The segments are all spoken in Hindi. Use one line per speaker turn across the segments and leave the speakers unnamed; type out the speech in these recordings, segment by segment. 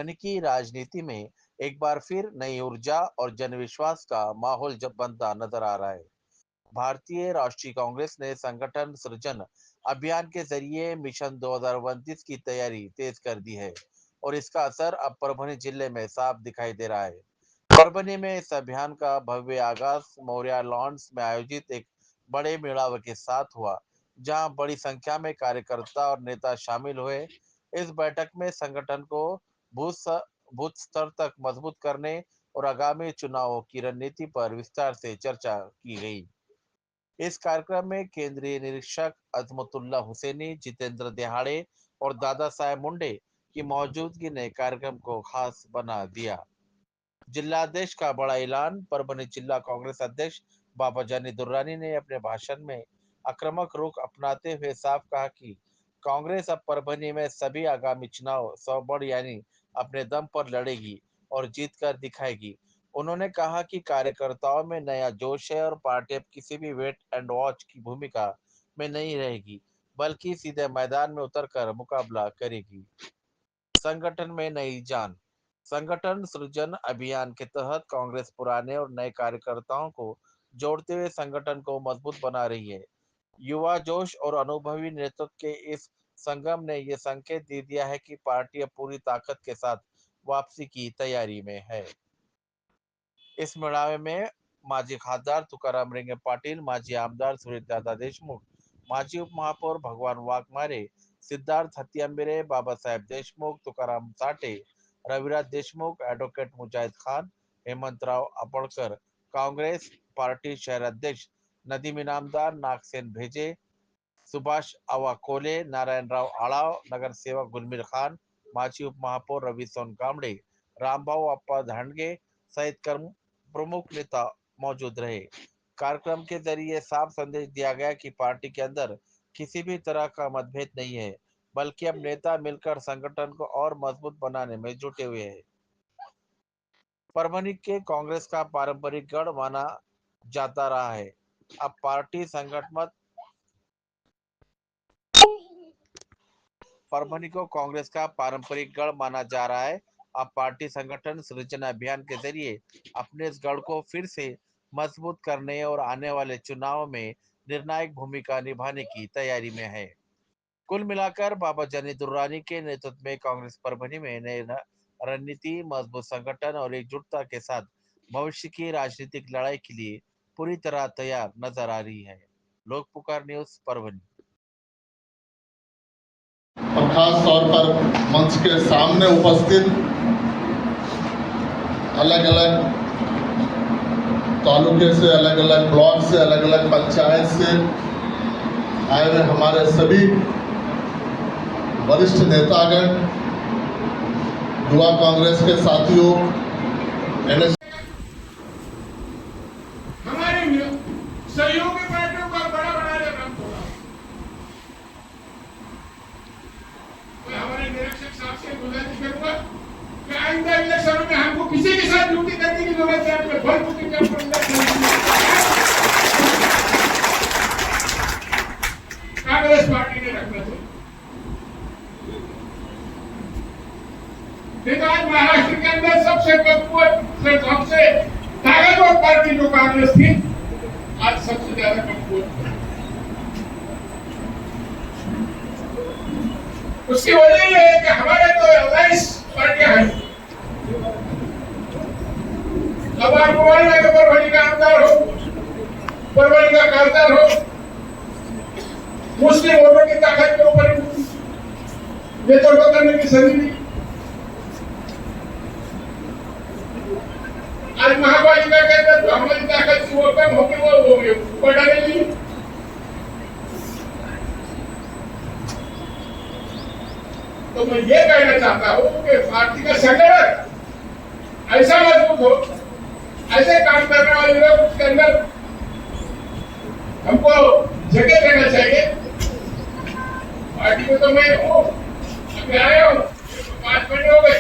परभनी की राजनीति में एक बार फिर नई ऊर्जा और जनविश्वास का माहौल जब बनता नजर आ रहा है। भारतीय राष्ट्रीय कांग्रेस ने संगठन सृजन अभियान के जरिए मिशन 2029 की तैयारी तेज कर दी है और इसका असर अब परभनी जिले में साफ दिखाई दे रहा है। परभनी में इस अभियान का भव्य आगाज मौर्या लॉन्स में आयोजित एक बड़े मेड़ावे के साथ हुआ, जहां बड़ी संख्या में कार्यकर्ता और नेता शामिल हुए। इस बैठक में संगठन को बूथ बूथ स्तर तक मजबूत करने और आगामी चुनावों की रणनीति पर विस्तार से चर्चा की गई। इस कार्यक्रम में केंद्रीय निरीक्षक अजमतुल्ला हुसैनी, जितेंद्र दिहाड़े और दादा साहेब मुंडे की मौजूदगी ने कार्यक्रम को खास बना दिया। जिलाध्यक्ष का बड़ा ऐलान। परभनी जिला कांग्रेस अध्यक्ष बाबा जानी दुर्रानी ने अपने भाषण में आक्रामक रुख अपनाते हुए साफ कहा कि कांग्रेस अब परभनी में सभी आगामी चुनाव स्वबल यानी अपने दम पर लड़ेगी और जीत कर दिखाएगी। उन्होंने कहा कि कार्यकर्ताओं में नया जोश है और पार्टी अब किसी भी वेट एंड वॉच की भूमिका में नहीं रहेगी, बल्कि सीधे मैदान में उतरकर मुकाबला करेगी। संगठन में नई जान। संगठन सृजन अभियान के तहत कांग्रेस पुराने और नए कार्यकर्ताओं को जोड़ते हुए संगठन को मजबूत बना रही है। युवा जोश और अनुभवी नेतृत्व के इस संगम ने यह संकेत दे दिया है कि पार्टी अब पूरी ताकत के साथ वापसी की तैयारी में है। इस मेळावे में माजी खासदार तुकाराम रेंगे पाटील, माजी आमदार सूर्यदादा देशमुख, माजी उपमहापौर भगवान वाघमारे, सिद्धार्थ हत्याम्बिरे, बाबासाहेब देशमुख, तुकाराम साठे, रविराज देशमुख, एडवोकेट मुजाहिद खान, हेमंतराव अपड़कर, कांग्रेस पार्टी शहर अध्यक्ष नदीम इनामदार, नागसेन भेजे, सुभाष आवा कोले, नारायणराव आड़ाव, नगर सेवक गुलमीर खान, माजी उपमहापौर रवि सोन कामड़े, रामभाऊ अप्पा धांडगे सहित कर्म प्रमुख नेता मौजूद रहे। कार्यक्रम के जरिए साफ संदेश दिया गया कि पार्टी के अंदर किसी भी तरह का मतभेद नहीं है, बल्कि अब नेता मिलकर संगठन को और मजबूत बनाने में जुटे हुए हैं। परभनी के कांग्रेस का पारंपरिक गढ़ माना जाता रहा है। अब पार्टी संगठन परभनी को कांग्रेस का पारंपरिक गढ़ माना जा रहा है। अब पार्टी संगठन सृजन अभियान के जरिए अपने इस गढ़ को फिर से मजबूत करने और आने वाले चुनाव में निर्णायक भूमिका निभाने की तैयारी में है। कुल मिलाकर बाबा जानी दुर्रानी के नेतृत्व में कांग्रेस परभनी में नई रणनीति, मजबूत संगठन और एकजुटता के साथ भविष्य की राजनीतिक लड़ाई के लिए पूरी तरह तैयार नजर आ रही है। लोक पुकार न्यूज परभनी।
और खास तौर पर मंच के सामने उपस्थित अलग अलग तालुके से, अलग अलग ब्लॉक से, अलग अलग पंचायत से आए हुए हमारे सभी वरिष्ठ नेतागण, युवा कांग्रेस के साथियों,
हमारे सहयोगी पार्टियों को बड़ा बनाने का होगा। मैं हमारे निरीक्षक साहब से गुजारिश करूंगा कि आइंदा इलेक्शन में हमको किसी के साथ ड्यूटी करने की जरूरत है। अपने फल बुकिंग का कांग्रेस पार्टी ने रखना चाहिए। आज महाराष्ट्र के अंदर सबसे ताकतवर पार्टी जो कांग्रेस थी, आज सबसे ज्यादा कमजोर है। उसकी वजह यह है कि हमारे तो 19 पार्टियां हैं। अब आप मोबाइल में परभनी का आमदार हो, परभनी का खासदार हो, मुस्लिम वोटों की ताकत के ऊपर नेतृत्व करने की सदी नहीं। आज महापालिका के अंदर हमारी ताकत वो कम होगी, वो बढ़ा नहीं। तो मैं ये कहना चाहता हूं कि पार्टी का संगठन ऐसा मजबूत हो, ऐसे काम करने वाले लोग उसके अंदर हमको जगह देना चाहिए। पार्टी में तो मैं हूँ, अभी आया हूँ, 5 महीने हो गए,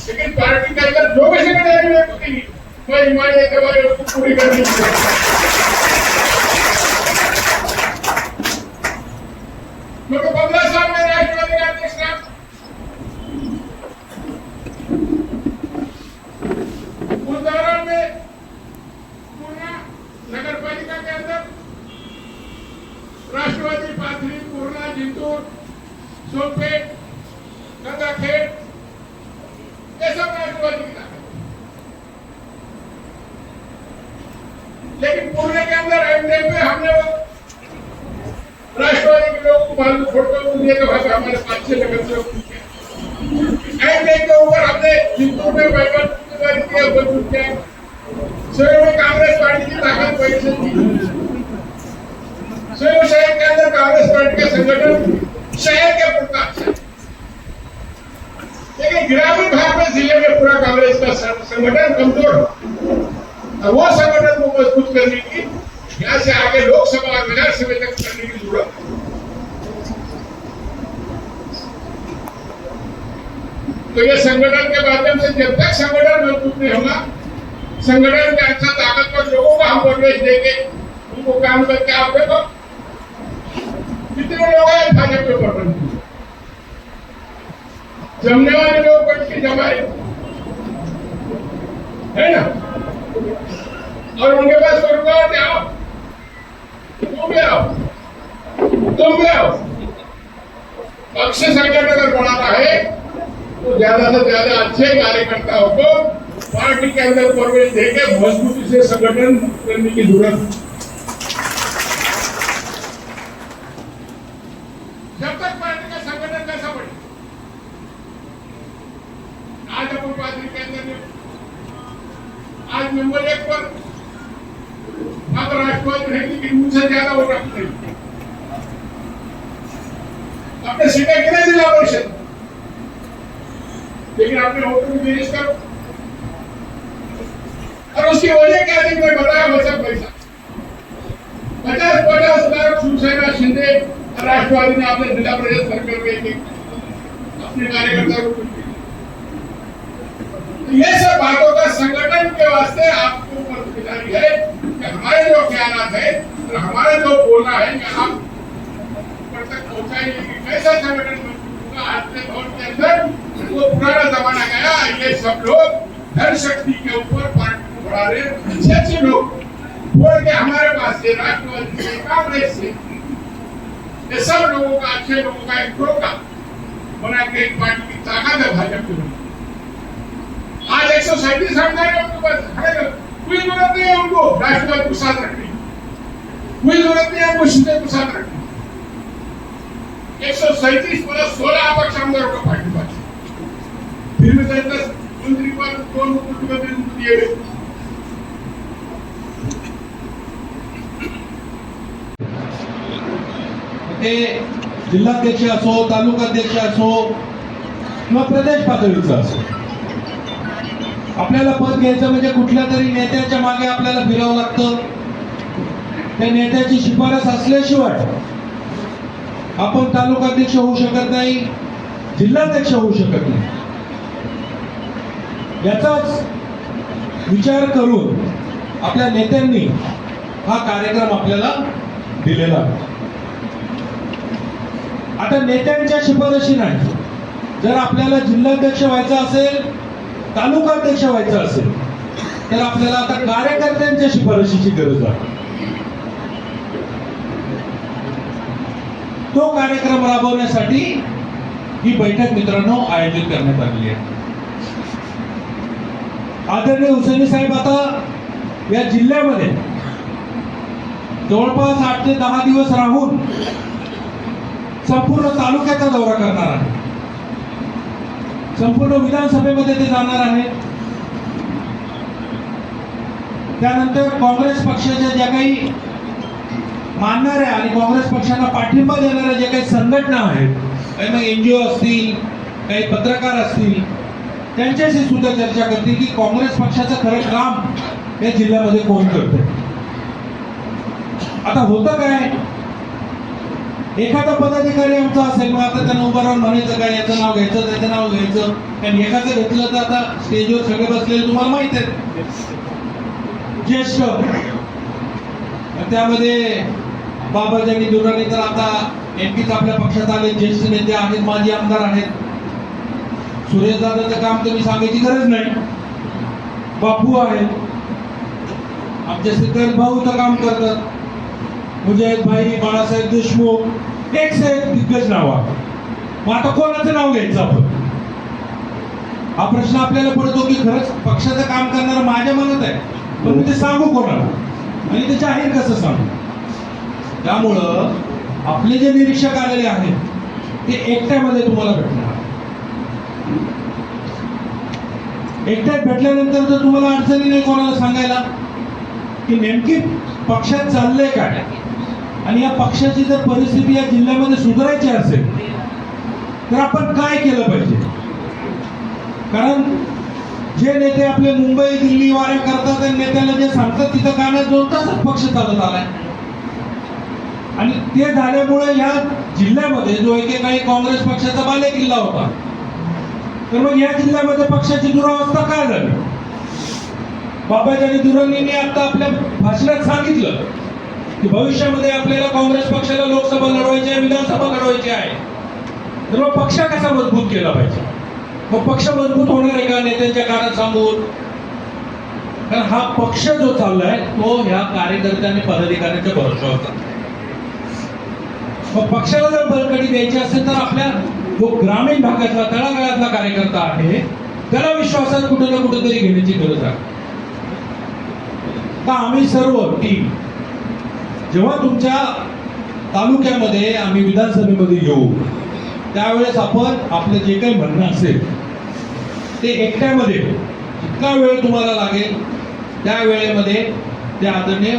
लेकिन पार्टी के अंदर जो भी जिम्मेदारी होती है, मैं ईमानदारी के बारे में पूरी करनी चाहिए। मैं तो 15 साल में राष्ट्रवादी अध्यक्ष रहा, जिंतूर, सोनपेट, गंगाखेड़, ये सब राष्ट्रवादी की ताकत। लेकिन पुणे के अंदर एमडीएम में हमने राष्ट्रवादी के लोगों को मालूम फोटो दिए तो भाई हमारे 5-6 नगर से एमडीएम के ऊपर हमने जिंतूर में बैठक किया, बंद किया। शहर में कांग्रेस पार्टी की ताकत पहले से थी। शहर के अंदर कांग्रेस पार्टी का संगठन शहर के पूरा अच्छा, लेकिन ग्रामीण भाग में जिले में पूरा कांग्रेस का संगठन कमजोर है। वो संगठन को मजबूत करने की, यहाँ से आगे लोकसभा और विधानसभा तक करने की जरूरत है। तो ये संगठन के माध्यम से जब तक संगठन मजबूत नहीं होगा, संगठन के अच्छा ताकतवर लोगों को हम प्रवेश देंगे, उनको काम करके आप देखो कितने लोग हैं भाजपा के बटन जमने वाले लोग बैठ के जमाए है ना, और उनके पास कोई रुकावट नहीं। आओ, तुम भी आओ, तुम भी आओ। पक्ष संगठन अगर बढ़ाना है तो ज्यादा से ज्यादा अच्छे कार्यकर्ताओं को पार्टी के अंदर प्रवेश देकर मजबूती से संगठन करने की जरूरत है। जब तक पार्टी का संगठन कैसा बढ़े, आज अपन पार्टी के अंदर आज नंबर 1 पर मात्र राष्ट्रवादी रहेगी, लेकिन मुझसे ज्यादा वोट रखते हैं। अपने सीटें कितने जिला परिषद, लेकिन आपने वोटों की बिजनेस करो, और उसकी वजह क्या थी मैं बताया, बचा पैसा 50-50 लाख शिवसेना शिंदे राष्ट्रवादी ने आपने जिला परिषद सर्कल में अपने कार्यकर्ता को कुछ दिया। ये सब बातों का संगठन के वास्ते आपको जिम्मेदारी है कि हमारे जो ख्यालात है और हमारा जो बोलना है कि आप ऊपर तक पहुंचाएंगे कि कैसा संगठन मजबूत होगा। आज के दौर के अंदर वो पुराना जमाना गया, ये सब लोग धन शक्ति के ऊपर पार्टी को बढ़ा रहे हैं। अच्छे लोग बोल के हमारे पास से राष्ट्रवादी से, कांग्रेस से, ये सब लोगों का, अच्छे लोगों का एक ग्रोह बना के एक पार्टी की ताकत है भाजपा की। आज 137 आमदार उनके पास, कोई जरूरत नहीं है उनको राष्ट्रवाद को साथ रखने की, कोई जरूरत नहीं है उनको शिंदे को साथ रखने की। 137 प्लस 16 अपक्ष आमदारों का पार्टी पास, फिर भी 10 मंत्री पर 2 मुख्यमंत्री दिए गए।
जिल्हाध्यक्ष असो, तालुकाध्यक्ष असो किंवा प्रदेश पातळीचा असो, आपल्याला पद घ्यायचं म्हणजे कुठल्या तरी नेत्याच्या मागे आपल्याला फिरावं लागतं। त्या नेत्याची शिफारस असल्याशिवाय आपण तालुकाध्यक्ष होऊ शकत नाही, जिल्हाध्यक्ष होऊ शकत नाही। याचाच विचार करून आपल्या नेत्यांनी हा कार्यक्रम आपल्याला दिलेला आहे। आता नेत्यांच्या शिफारशी नाही, जर आपल्याला जिल्हाध्यक्ष व्हायचं असेल, तालुकाध्यक्ष व्हायचं असेल, तर आपल्याला आता कार्यकर्त्यांच्या शिफारशीची गरज आहे। तो कार्यक्रम राबवण्यासाठी ही बैठक मित्रांनो आयोजित करण्यात आलेली आहे। आदरणीय हुसेनी साहेब आता या जिल्ह्यामध्ये जवळपास 8 ते 10 दिवस राहून संपूर्ण तालुक्याचा दौरा करणार आहे, संपूर्ण विधानसभेमध्ये ते जाणार आहे। त्यानंतर काँग्रेस पक्षाच्या ज्या काही मानणाऱ्या आणि काँग्रेस पक्षाला पाठिंबा देणाऱ्या ज्या काही संघटना आहेत, काही मग NGO असतील, काही पत्रकार असतील, त्यांच्याशी सुद्धा चर्चा करतील की काँग्रेस पक्षाचं खरं काम या जिल्ह्यामध्ये कोण करतंय। आता होतं काय, एखादा पदाधिकारी आमचा असेल, मग आता त्यांना उभं राहून म्हणायचं काय, याचं नाव घ्यायचं, त्याचं नाव घ्यायचं, आणि एखादं घेतलं तर आता स्टेजवर सगळे बसलेले तुम्हाला माहित आहे, ज्येष्ठ, त्यामध्ये बाबाजानी दुराणी तर आता एमपीच आपल्या पक्षात आले, ज्येष्ठ नेते आहेत, माजी आमदार आहेत। सुरेश दादाचं काम तुम्ही सांगायची गरज नाही, बापू आहेत, आमचे श्रीकांत भाऊ तर काम करतात, मुजाहिद भाई, बाळासाहेब देशमुख, एक से एक दिग्गज नाव आहे. मग आता कोणाचं नाव घ्यायचं आपण? हा प्रश्न आपल्याला पडतो की खरंच पक्षाचं काम करणारं माझ्या मनात आहे, पण मी ते सांगू कोणाला आणि ते जाहीर कसं सांगू? त्यामुळं आपले जे निरीक्षक आलेले आहेत ते एकट्यामध्ये तुम्हाला भेटणार. एकट्यात भेटल्यानंतर जर तुम्हाला अडचणी नाही कोणाला सांगायला की नेमकी पक्षात चाललंय काय आणि या पक्षाची जर परिस्थिती या जिल्ह्यामध्ये सुधारायची असेल तर आपण काय केलं पाहिजे. कारण जे नेते आपले मुंबई दिल्ली वाऱ्या करतात आणि नेत्याला जे सांगतात तिथं गाण्यात 2 तासच पक्ष चालत आलाय. आणि ते झाल्यामुळे या जिल्ह्यामध्ये जो एकेकाळी काँग्रेस पक्षाचा बालेकिल्ला होता, तर मग या जिल्ह्यामध्ये पक्षाची दुरावस्था काय झाली? बाबाजानी दुर्राणींनी आता आपल्या भाषणात सांगितलं की भविष्यामध्ये आपल्याला काँग्रेस पक्षाला लोकसभा लढवायची आहे, विधानसभा लढवायची आहे. तर मग पक्ष कसा मजबूत केला पाहिजे? मग पक्ष मजबूत होणार आहे का नेत्यांच्या कानात सांगून? कारण हा पक्ष जो चाललाय तो ह्या कार्यकर्ते आणि पदाधिकाऱ्यांच्या भरोशावर चाललाय. मग पक्षाला जर बळकटी द्यायची असेल तर आपल्या जो ग्रामीण भागातला तळागाळातला कार्यकर्ता आहे त्याला विश्वासात कुठे ना कुठेतरी घेण्याची गरज आहे. का आम्ही सर्व टीम जेव्हा तुमच्या तालुक्यामध्ये आम्ही विधानसभेमध्ये येऊ त्यावेळेस आपण आपलं जे काही म्हणणं असेल ते एकट्यामध्ये जितका वेळ तुम्हाला लागेल त्या वेळेमध्ये ते आदरणीय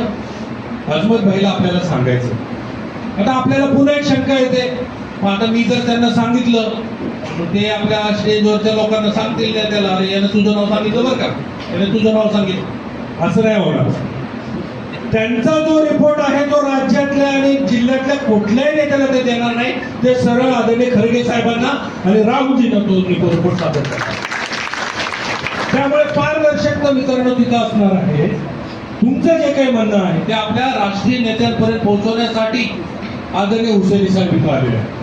अजमत भाईला आपल्याला सांगायचं. आता आपल्याला पुन्हा एक शंका येते, मग आता मी जर त्यांना सांगितलं ते आपल्या स्टेजवरच्या लोकांना सांगतील नाही त्याला, अरे यानं तुझं नाव सांगितलं बरं का, याने तुझं नाव सांगितलं, असं नाही होणार. त्यांचा जो रिपोर्ट आहे तो राज्यातल्या आणि जिल्ह्यातल्या कुठल्याही नेत्याला ते देणार नाही. ते सरळ आदरणीय खरगे साहेबांना आणि राहुजींना तो रिपोर्ट सादर करतात. त्यामुळे पारदर्शकता वितरण तिथं असणार आहे. तुमचं जे काही म्हणणं आहे ते आपल्या राष्ट्रीय नेत्यांपर्यंत पोहोचवण्यासाठी आदरणीय हुसेनी साहेब इथं आलेले आहेत.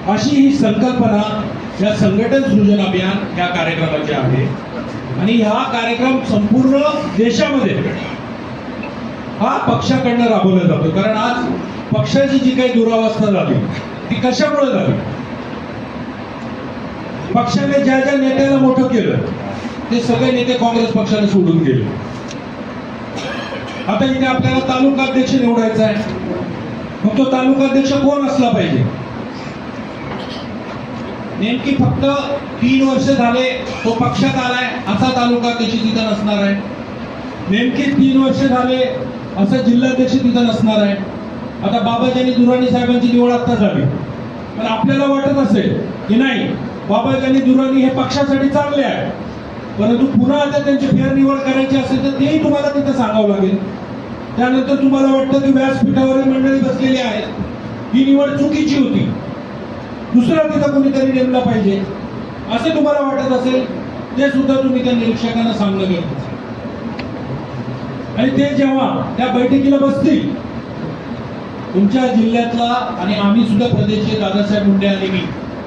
अशी ही संकल्पना या संघटन सृजन अभियान या कार्यक्रमाची आहे. आणि हा कार्यक्रम संपूर्ण देशामध्ये हा पक्षाकडनं राबवला जातो. कारण आज पक्षाची जी काही दुरावस्था झाली ती कशामुळे झाली? पक्षाने ज्या ज्या नेत्याला मोठं केलं ते सगळे नेते काँग्रेस पक्षाने सोडून गेले. आता इथे आपल्याला तालुका अध्यक्ष निवडायचा आहे, मग तो तालुका अध्यक्ष कोण असला पाहिजे? नेमकी फक्त 3 वर्ष झाले तो पक्षात आलाय असा तालुका अध्यक्ष तिथं नसणार आहे. नेमकी 3 वर्ष झाले असं जिल्हाध्यक्ष तिथं नसणार आहे. आता बाबाजानी दुर्राणी साहेबांची निवड आता झाली, पण आपल्याला वाटत असेल की नाही बाबाजानी दुर्राणी हे पक्षासाठी चांगले आहे, परंतु पुन्हा आता त्यांची फेरनिवड करायची असेल तर तेही तुम्हाला तिथं सांगावं लागेल. त्यानंतर तुम्हाला वाटतं की व्यासपीठावरील मंडळी बसलेली आहेत, ही निवड चुकीची होती, दुसरा तिथं कोणीतरी नेमला पाहिजे असे तुम्हाला वाटत असेल, ते सुद्धा तुम्ही त्या निरीक्षकांना सांगणं गरजेचं आहे. आणि ते जेव्हा त्या बैठकीला बसतील तुमच्या जिल्ह्यातला आणि आम्ही सुद्धा प्रदेशचे दादासाहेब मुंडे आणि मी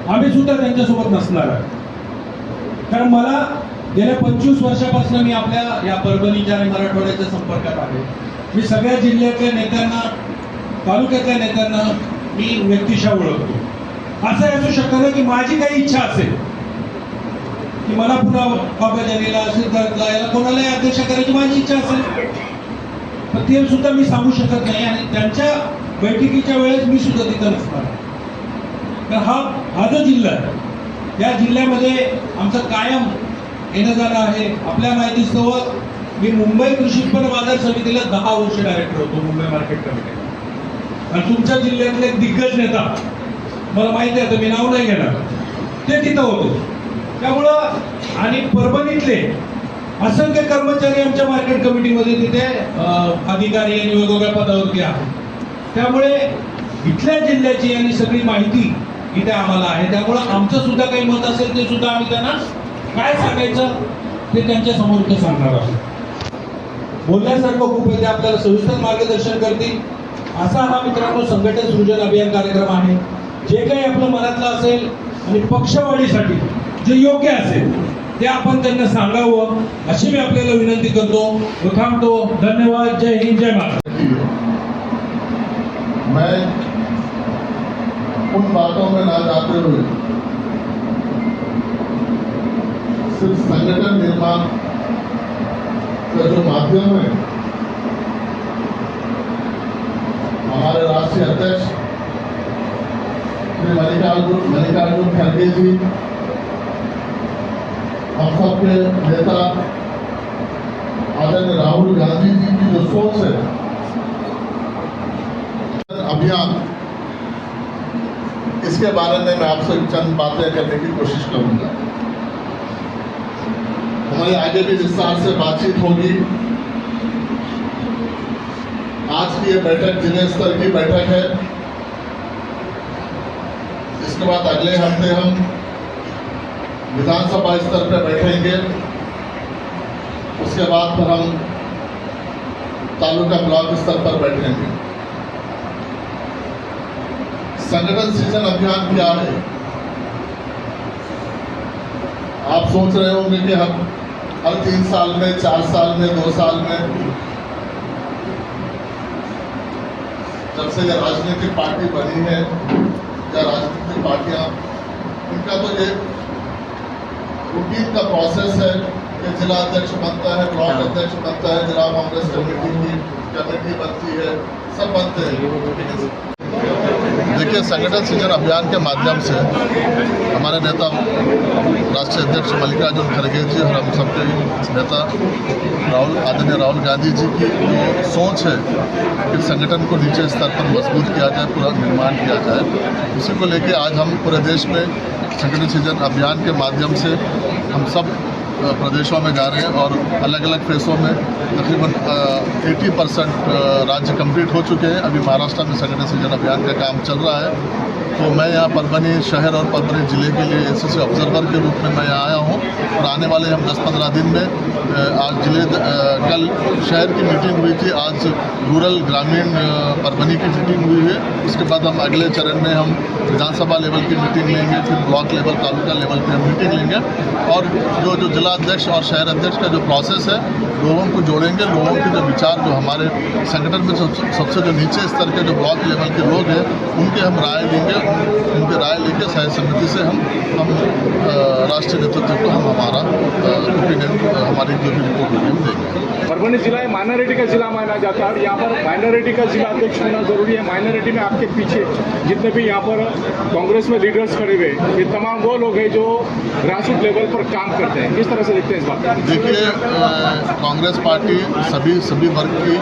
आम्ही सुद्धा त्यांच्यासोबत नसणार आहे. कारण मला गेल्या 25 वर्षापासून मी आपल्या या परभणीच्या आणि मराठवाड्याच्या संपर्कात आहे. मी सगळ्या जिल्ह्यातल्या नेत्यांना तालुक्यातल्या नेत्यांना मी व्यक्तिशः ओळखतो. असं असू शकतं ना की माझी काही इच्छा असेल की मला पुन्हा बाबाजानीला सिद्धार्थला याला कोणालाही अध्यक्ष करायची माझी इच्छा असेल, पण ते सुद्धा मी सांगू शकत नाही. आणि त्यांच्या बैठकीच्या वेळेस मी सुद्धा तिथं नसणार. तर हा जो जिल्हा आहे या जिल्ह्यामध्ये आमचं कायम येणं जाणं आहे. आपल्या माहितीस्तवर मी मुंबई कृषी उत्पन्न बाजार समितीला 10 वर्ष डायरेक्टर होतो, मुंबई मार्केट कमिटी. आणि तुमच्या जिल्ह्यातले एक दिग्गज नेता मला माहिती आहे, मी नाव नाही घेणार, ते तिथं होते. त्यामुळं आणि परभणीतले असंख्य कर्मचारी आमच्या मार्केट कमिटीमध्ये तिथे अधिकारी आणि वेगवेगळ्या पदावरती आहेत. त्यामुळे इथल्या जिल्ह्याची आणि सगळी माहिती इथे आम्हाला आहे. त्यामुळं आमचं सुद्धा काही मत असेल ते सुद्धा आम्ही त्यांना काय सांगायचं ते त्यांच्या समोर ते सांगणार आहोत. बोलण्यासारखं खूप आहे, ते आपल्याला सविस्तर मार्गदर्शन करतील. असा हा मित्रांनो संघटन सृजन अभियान कार्यक्रम आहे. जे काही आपलं मनातलं असेल आणि पक्षवाढीसाठी जे योग्य असेल ते आपण त्यांना सांगावं अशी मी आपल्याला विनंती करतो व थांबतो. धन्यवाद. जय हिंद, जय महाराष्ट्र.
मैं उन बातों में ना जाते हुए सिर्फ संगठन निर्माण का जो माध्यम है, हमारे राष्ट्रीय अध्यक्ष श्री मल्लिकार्जुन खड़गे जी, हम सबके नेता आदरणीय राहुल गांधी जी की जो सोच है, अभियान, इसके बारे में मैं आपसे चंद बातें करने की कोशिश करूंगा। हमारे आगे भी विस्तार से बातचीत होगी। आज की ये बैठक जिले स्तर की बैठक है। इसके बाद अगले हफ्ते हम विधानसभा स्तर पर बैठेंगे। उसके बाद फिर हम तालुका ब्लॉक स्तर पर बैठेंगे। संगठन सृजन अभियान क्या है? आप सोच रहे होंगे कि हम हर 3 साल में, 4 साल में, 2 साल में, जब से यह राजनीतिक पार्टी बनी है या राजनीतिक पार्टियां, इनका तो एक रूटीन का प्रोसेस है कि जिला अध्यक्ष बनता है, ब्लॉक अध्यक्ष बनता है, जिला कांग्रेस कमेटी की कमेटी बनती है, सब बनते हैं। देखिए, संगठन सृजन अभियान के माध्यम से हमारे नेता राष्ट्रीय अध्यक्ष मल्लिकार्जुन खड़गे जी और हम सबके नेता आदरणीय राहुल गांधी जी की जो सोच है कि संगठन को नीचे स्तर पर मजबूत किया जाए, पूरा निर्माण किया जाए, उसी को लेकर आज हम पूरे देश में संगठन सृजन अभियान के माध्यम से हम सब प्रदेशों में जा रहे हैं और अलग अलग फेसों में तकरीबन 80% राज्य कंप्लीट हो चुके हैं। अभी महाराष्ट्र में संगठन सृजन अभियान का काम चल रहा है। तो मैं यहाँ परभनी शहर और परभनी जिले के लिए एसएससी ऑब्जर्वर के रूप में मैं यहाँ आया हूँ और आने वाले हम 10-15 दिन में आज कल शहर की मीटिंग हुई थी, आज रूरल ग्रामीण परभनी की मीटिंग हुई है। उसके बाद हम अगले चरण में हम विधानसभा लेवल की मीटिंग लेंगे, फिर ब्लॉक लेवल, तालुका लेवल पे हम मीटिंग लेंगे और जो जिला अध्यक्ष और शहर अध्यक्ष का जो प्रोसेस है, लोगों को जोड़ेंगे, लोगों के जो विचार, जो हमारे संगठन में सबसे जो नीचे स्तर के जो ब्लॉक लेवल के लोग हैं, उनके हम राय लेंगे, उनके राय लेकर सहायक समिति से हम राष्ट्रीय नेतृत्व को हम हमारा ओपिनियन, हमारी जो भी रिपोर्ट होगी हम देंगे।
परभनी जिला माइनॉरिटी का जिला माना जाता है और यहाँ पर माइनॉरिटी का जिला अध्यक्ष होना जरूरी है। माइनॉरिटी में आपके पीछे जितने भी यहाँ पर कांग्रेस में लीडर्स खड़े हुए, ये तमाम वो लोग हैं जो ग्रासरूट लेवल पर काम करते हैं। किस तरह से देखते हैं इस बात को?
देखिए, कांग्रेस पार्टी सभी वर्ग की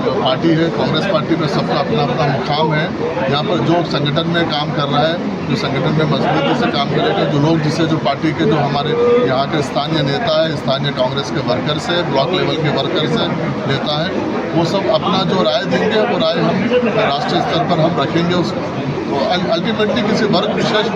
पार्टी है। कांग्रेस पार्टी में सबका अपना अपना मुकाम है। यहाँ पर जो संगठन में काम कर रहा है, जो संगठन में मजबूती से काम करेगा, जो लोग जिसे जो पार्टी के जो हमारे यहाँ के स्थानीय नेता है, स्थानीय कांग्रेस के वर्कर से, ब्लॉक लेवल के वर्कर से नेता है, वो सब अपना जो राय देंगे, वो राय हम राष्ट्रीय स्तर पर हम रखेंगे। उसको अल्टीमेटली किसी वर्ग विशेष,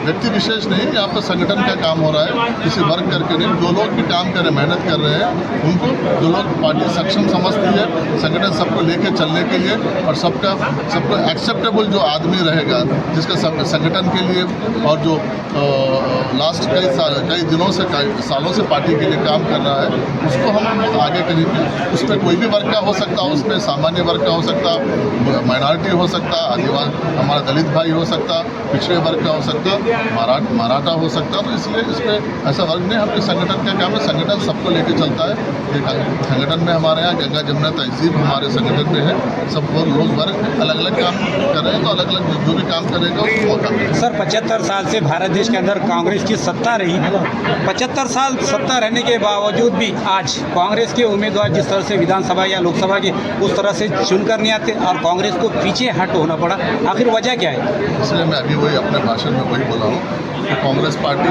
व्यक्ति विशेष नहीं, यहाँ पर संगठन का काम हो रहा है, किसी वर्ग करके नहीं। जो लोग भी काम कर रहे, मेहनत कर रहे हैं, उनको जो लोग पार्टी सक्षम समझती है, संगठन सबको लेके चलने के लिए और सबको एक्सेप्टेबल जो आदमी रहेगा, जिसका संगठन के लिए और जो लास्ट कई दिनों से, कई सालों से पार्टी के लिए काम कर रहा है, उसको हम आगे करेंगे। उसमें कोई भी वर्ग का हो सकता है, उसमें सामान्य वर्ग का हो सकता, माइनॉरिटी हो सकता, आदिवासी, हमारा दलित भाई हो सकता, पिछड़े वर्ग का हो सकता, मराठा हो सकता। तो इसलिए इसमें ऐसा वर्ग नहीं, हमारे संगठन का काम है, संगठन सबको लेके चलता है। संगठन में हमारे यहाँ गंगा जमुना तहजीब हमारे संगठन में है, सब लोग वर्ग अलग अलग काम कर रहे हैं, तो अलग अलग जो भी काम करेगा उसको मौका मिलेगा।
सर, 75 साल से भारत देश के अंदर कांग्रेस की सत्ता रही, 75 साल सत्ता रहने के बावजूद भी आज कांग्रेस के उम्मीदवार जिस तरह से विधानसभा या लोकसभा के उस तरह से चुनकर नहीं आते और कांग्रेस को पीछे हट होना पड़ा, आखिर वजह क्या है?
इसलिए मैं अभी वही अपने भाषण में वही बोला हूँ कि कांग्रेस पार्टी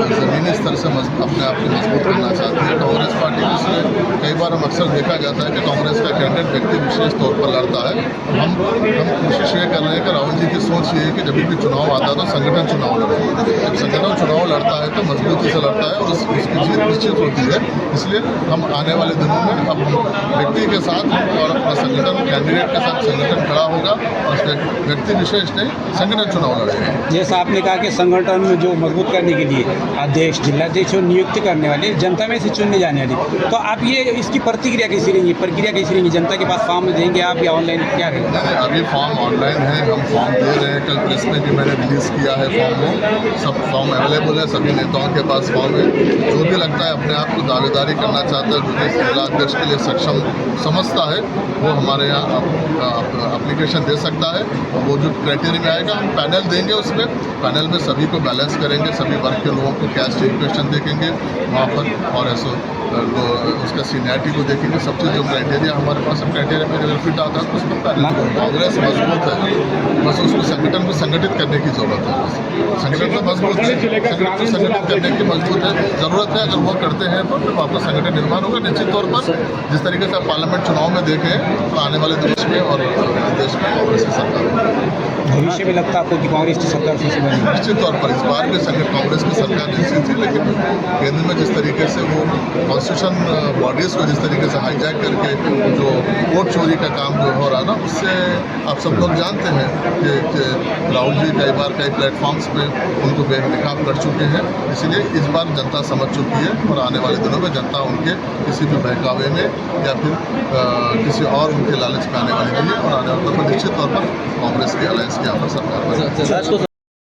ज़मीनी स्तर से अपने आप को मजबूत करना चाहती है। कांग्रेस पार्टी इसलिए कई बार हम अक्सर देखा जाता है कि कांग्रेस का कैंडिडेट व्यक्ति विशेष तौर पर लड़ता है। हम कोशिश ये कर रहे हैं कि राहुल जी की सोच ये है कि जब भी चुनाव आता है तो संगठन चुनाव लड़े। जब संगठन चुनाव लड़ता है तो मजबूती से लड़ता है और उसकी जीत निश्चित होती है। इसलिए हम आने वाले दिनों में अब व्यक्ति के साथ और अपना संगठन, कैंडिडेट के साथ संगठन खड़ा होगा और व्यक्ति विशेष नहीं, संगठन चुनाव लड़ेगा।
जैसा आपने कहा कि संगठन में जो मजबूत करने के लिए अध्यक्ष, जिलाध्यक्ष और नियुक्ति करने वाले जनता में से चुनने जाने वाली, तो आप ये इसकी प्रतिक्रिया कैसी रहेंगी, प्रक्रिया कैसी रहेंगी? जनता के पास फॉर्म देंगे आप या ऑनलाइन क्या रहेगा?
नहीं, अभी फॉर्म ऑनलाइन है, हम फॉर्म दे रहे हैं। कल प्रेस में भी मैंने रिलीज़ किया है फॉर्म को, सब फॉर्म अवेलेबल है, सभी नेताओं के पास फॉर्म है। जो भी लगता है अपने आप को दावेदारी करना चाहता है, जो भी जिला अध्यक्ष के लिए सक्षम समझता है, वो हमारे यहाँ एप्लीकेशन दे सकता है। वो जो क्राइटेरिया में आएगा हम पैनल देंगे, उसमें पैनल में सभी को बैलेंस करेंगे, सभी वर्ग के लोगों को कैस्ट इक्वेशन देखेंगे वहाँ पर, और ऐसा उसका सीनियरिटी को देखेंगे। सब चीज़ जो क्राइटेरिया हमारे पास क्राइटेरिया में अगर फिट आता है तो उसमें कांग्रेस मजबूत है, बस उसको संगठन को संगठित करने की जरूरत है। संगठन तो मजबूत है, संगठित करने की मजबूत है जरूरत है। अगर वो करते हैं तो फिर वापस संगठन निर्माण होगा निश्चित तौर पर। जिस तरीके से पार्लियामेंट चुनाव में देखें तो आने वाले देश में और देश में कांग्रेस की सरकार
भविष्य में लगता है आपको कि कांग्रेस की सरकार फिर से बनेगी?
निश्चित तौर पर इस बार भी कांग्रेस की सरकार निश्चित थी, लेकिन केंद्र में जिस तरीके से वो कॉन्स्टिट्यूशन बॉडीज़ को जिस तरीके से हाईजैक करके जो वोट चोरी का काम जो हो रहा है ना, उससे आप सब लोग जानते हैं कि राहुल जी कई बार कई प्लेटफॉर्म्स पे उनको बेनकाब कर चुके हैं। इसलिए इस बार जनता समझ चुकी है और आने वाले दिनों में जनता उनके किसी भी बहकावे में या फिर किसी और उनके लालच में आने वाली नहीं है, और आने वाले दिनों में निश्चित तौर पर कांग्रेस की अलायंस की यहाँ पर सरकार बनेगी।